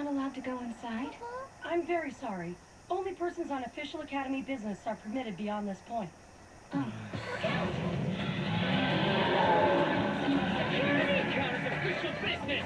allowed to go inside? I'm very sorry. Only persons on official Academy business are permitted beyond this point. Oh. Security counters official business!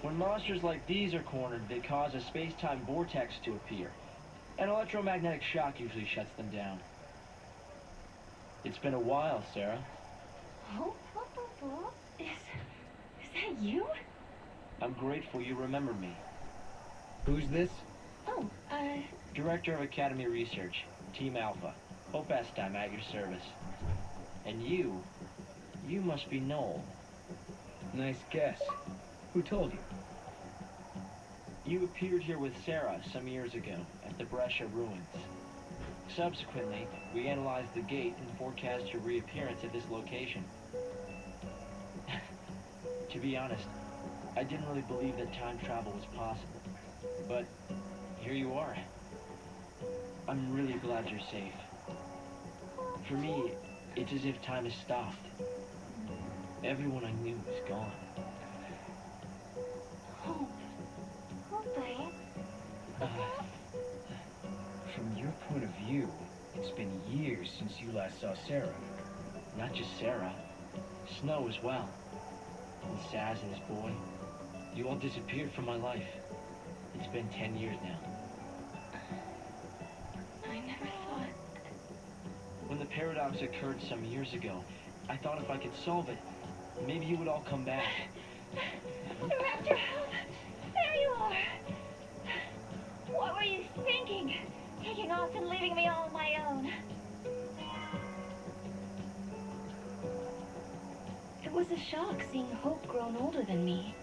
When monsters like these are cornered, they cause a space-time vortex to appear. An electromagnetic shock usually shuts them down. It's been a while, Sarah. Oh? Is that you? I'm grateful you remembered me. Who's this? Oh, Director of Academy Research, Team Alpha. Hope best, I'm at your service. And you must be Noel. Nice guess. Who told you? You appeared here with Sarah some years ago at the Brescia ruins. Subsequently, we analyzed the gate and forecast your reappearance at this location. To be honest, I didn't really believe that time travel was possible. But here you are. I'm really glad you're safe. For me, it's as if time has stopped. Everyone I knew is gone. Hope. From your point of view, it's been years since you last saw Sarah. Not just Sarah, Snow as well. And Saz and his boy. You all disappeared from my life. It's been 10 years now. I never thought... When the paradox occurred some years ago, I thought if I could solve it, maybe you would all come back. Director, there you are! What were you thinking? Taking off and leaving me all on my own. It was a shock seeing Hope grown older than me.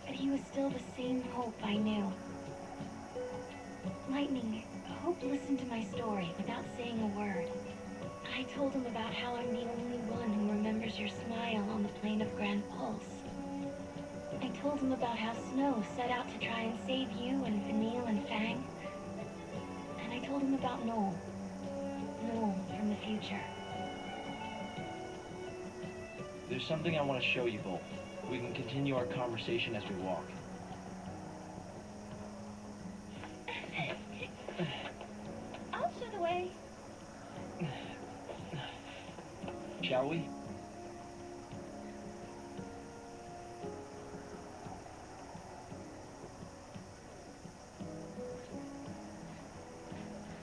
But he was still the same Hope I knew. Lightning, Hope listened to my story without saying a word. I told him about how I'm the only one who remembers your smile on the plane of Grand Pulse. I told him about how Snow set out to try and save you and Vanille and Fang. And I told him about Noel. Noel from the future. There's something I want to show you both. We can continue our conversation as we walk. I'll show the way. Shall we?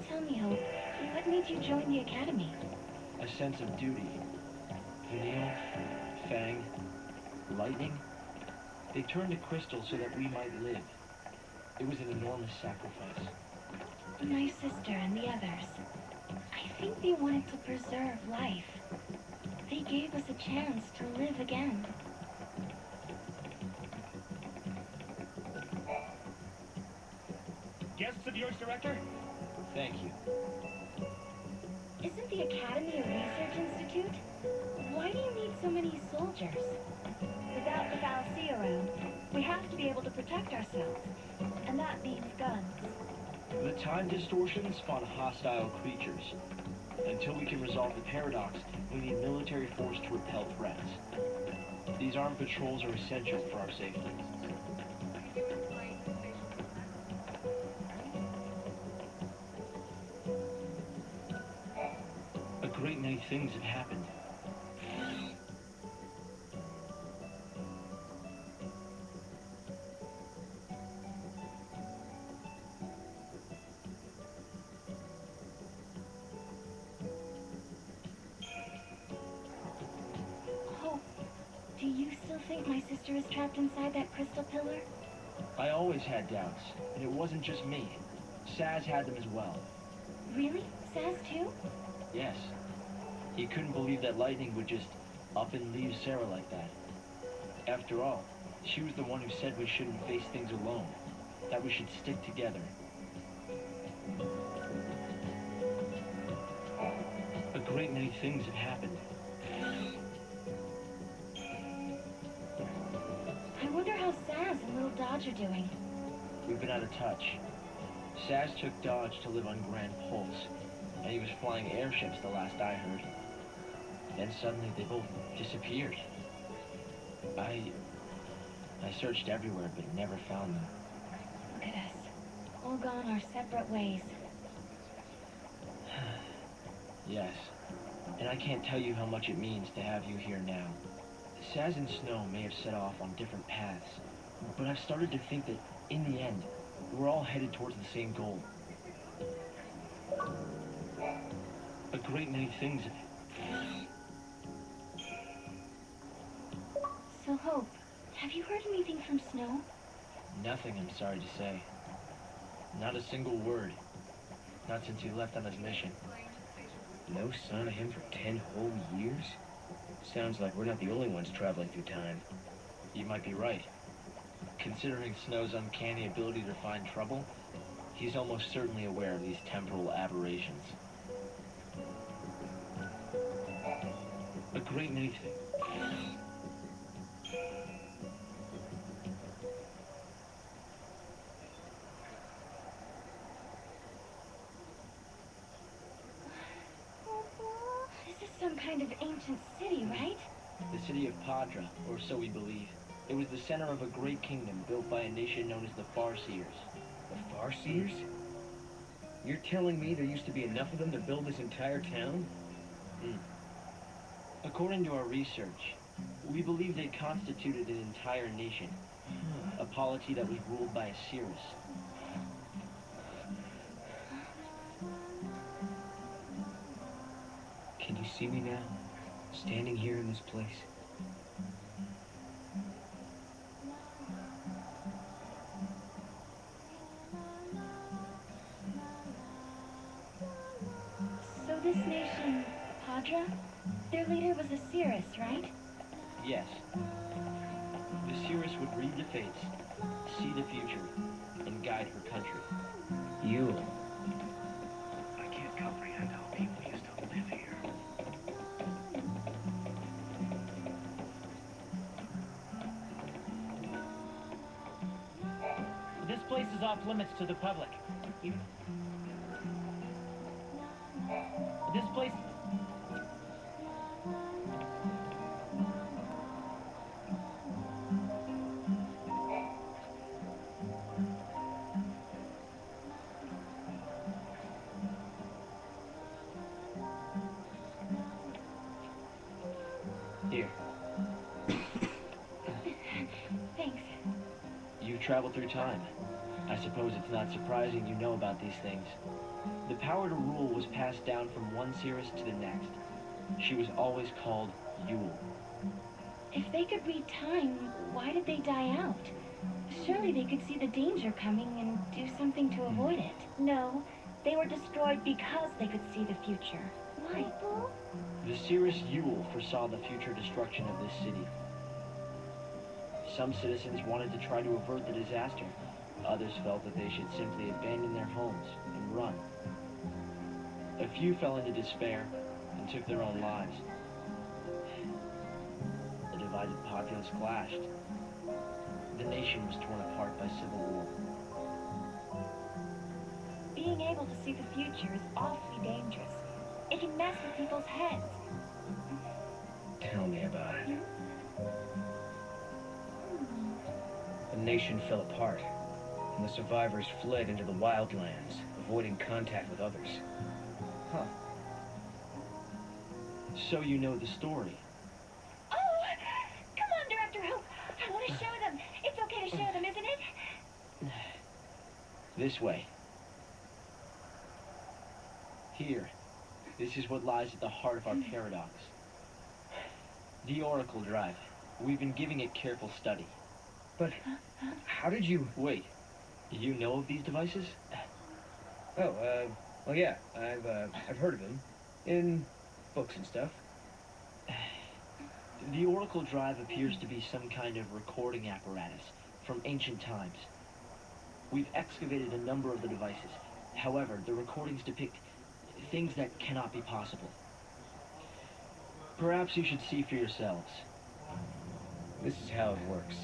Tell me, Hope, what made you join the Academy? A sense of duty. Vanille, Fang, Lightning, they turned to Crystal so that we might live. It was an enormous sacrifice. My sister and the others. I think they wanted to preserve life. They gave us a chance to live again. Guests of yours, Director? Thank you. Isn't the Academy a research institute? Why do you need so many soldiers? Without the fallacy around, we have to be able to protect ourselves. And that means guns. The time distortions spawn hostile creatures. Until we can resolve the paradox, we need military force to repel threats. These armed patrols are essential for our safety. A great many things have happened. Hope, do you still think my sister is trapped inside that crystal pillar? I always had doubts, and it wasn't just me. Saz had them as well. Really? Saz too? Yes. He couldn't believe that Lightning would just up and leave Sarah like that. After all, she was the one who said we shouldn't face things alone, that we should stick together. A great many things have happened. I wonder how Saz and Little Dodge are doing. We've been out of touch. Saz took Dodge to live on Grand Pulse, and he was flying airships the last I heard. Then suddenly they both disappeared. I searched everywhere but never found them. Look at us. All gone our separate ways. Yes, and I can't tell you how much it means to have you here now, Saz and Snow may have set off on different paths, but I've started to think that, in the end, we're all headed towards the same goal. A great many things. So, Hope, have you heard anything from Snow? Nothing, I'm sorry to say. Not a single word. Not since he left on his mission. No sign of him for 10 whole years? Sounds like we're not the only ones traveling through time. You might be right. Considering Snow's uncanny ability to find trouble, he's almost certainly aware of these temporal aberrations. A great many things. This is some kind of ancient city, right? The city of Padra, or so we believe. It was the center of a great kingdom built by a nation known as the Farseers. The Farseers? You're telling me there used to be enough of them to build this entire town? According to our research, we believe they constituted an entire nation. A polity that was ruled by a Cirrus. Can you see me now? Standing here in this place? So this nation, Padra, their leader was a Cirrus, right? Yes. The Cirrus would read the fates, see the future, and guide her country. You. I can't comprehend how people used to live here. This place is off limits to the public. This place... Here, Thanks. you traveled through time. I suppose it's not surprising you know about these things. The power to rule was passed down from one Cirrus to the next. She was always called Yule. If they could read time, why did they die out? Surely they could see the danger coming and do something to avoid it. No, they were destroyed because they could see the future. Why? The Cirrus Yule foresaw the future destruction of this city. Some citizens wanted to try to avert the disaster. Others felt that they should simply abandon their homes and run. A few fell into despair and took their own lives. The divided populace clashed. The nation was torn apart by civil war. Being able to see the future is awfully dangerous. It can mess with people's heads. Tell me about it. The nation fell apart, and the survivors fled into the wildlands, avoiding contact with others. Huh. So you know the story. Oh! Come on, Director Hope! I want to show them. It's okay to show them, isn't it? This way. Here. This is what lies at the heart of our paradox. The Oracle Drive. We've been giving it careful study. But how did you... Wait, you know of these devices? Oh, well, yeah, I've heard of them. In books and stuff. The Oracle Drive appears to be some kind of recording apparatus from ancient times. We've excavated a number of the devices. However, the recordings depict things that cannot be possible. Perhaps you should see for yourselves. This is how it works.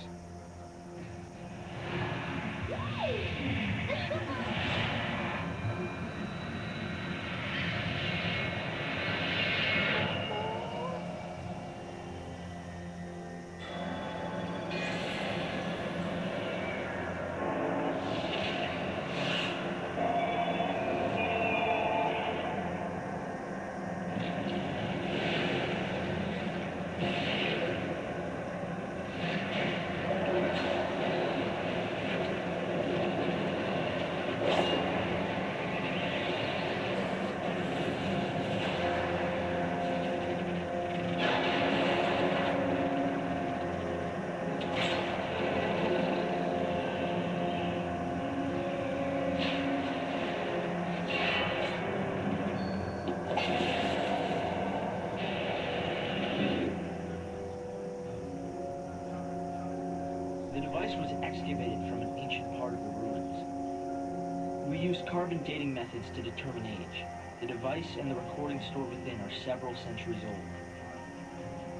The device was excavated from an ancient part of the ruins. We used carbon dating methods to determine age. The device and the recording stored within are several centuries old.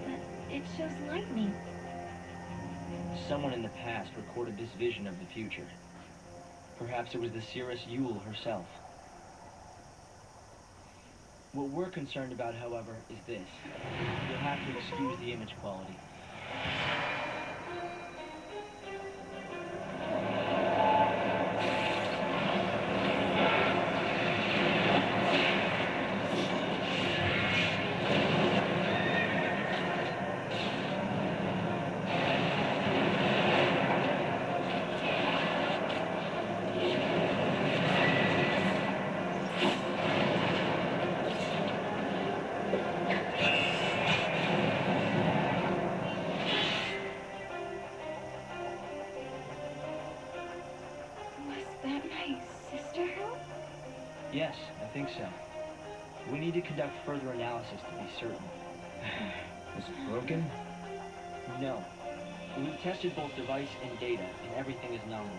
But it shows lightning. Someone in the past recorded this vision of the future. Perhaps it was the Cirrus Yule herself. What we're concerned about, however, is this. You'll have to excuse the image quality. Yes, I think so. We need to conduct further analysis to be certain. Is it broken? No. We've tested both device and data, and everything is nominal.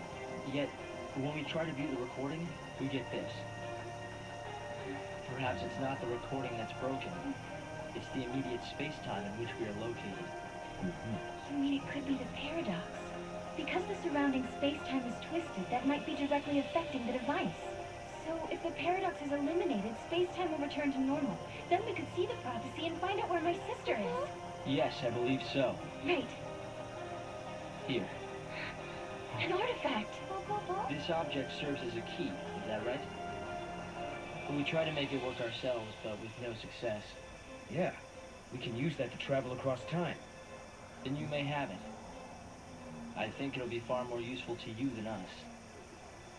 Yet, when we try to view the recording, we get this. Perhaps it's not the recording that's broken. It's the immediate space-time in which we are located. You mean it could be the paradox? Because the surrounding space-time is twisted, that might be directly affecting the device. So, if the paradox is eliminated, space-time will return to normal. Then we could see the prophecy and find out where my sister is. Yes, I believe so. Right. Here. An artifact. This object serves as a key, is that right? We try to make it work ourselves, but with no success. Yeah. We can use that to travel across time. Then you may have it. I think it'll be far more useful to you than us.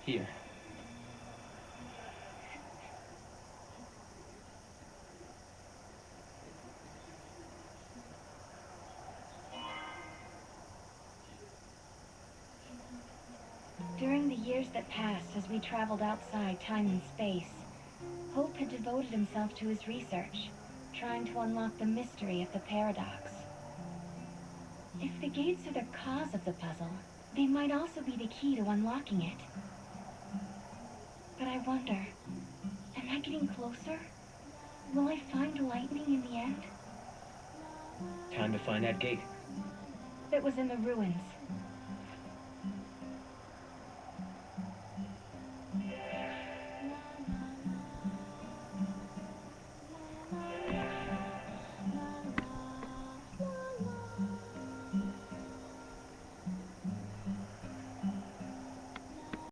Here. During the years that passed as we traveled outside time and space, Hope had devoted himself to his research, trying to unlock the mystery of the paradox. If the gates are the cause of the puzzle, they might also be the key to unlocking it. But I wonder, am I getting closer? Will I find lightning in the end? Time to find that gate. That was in the ruins.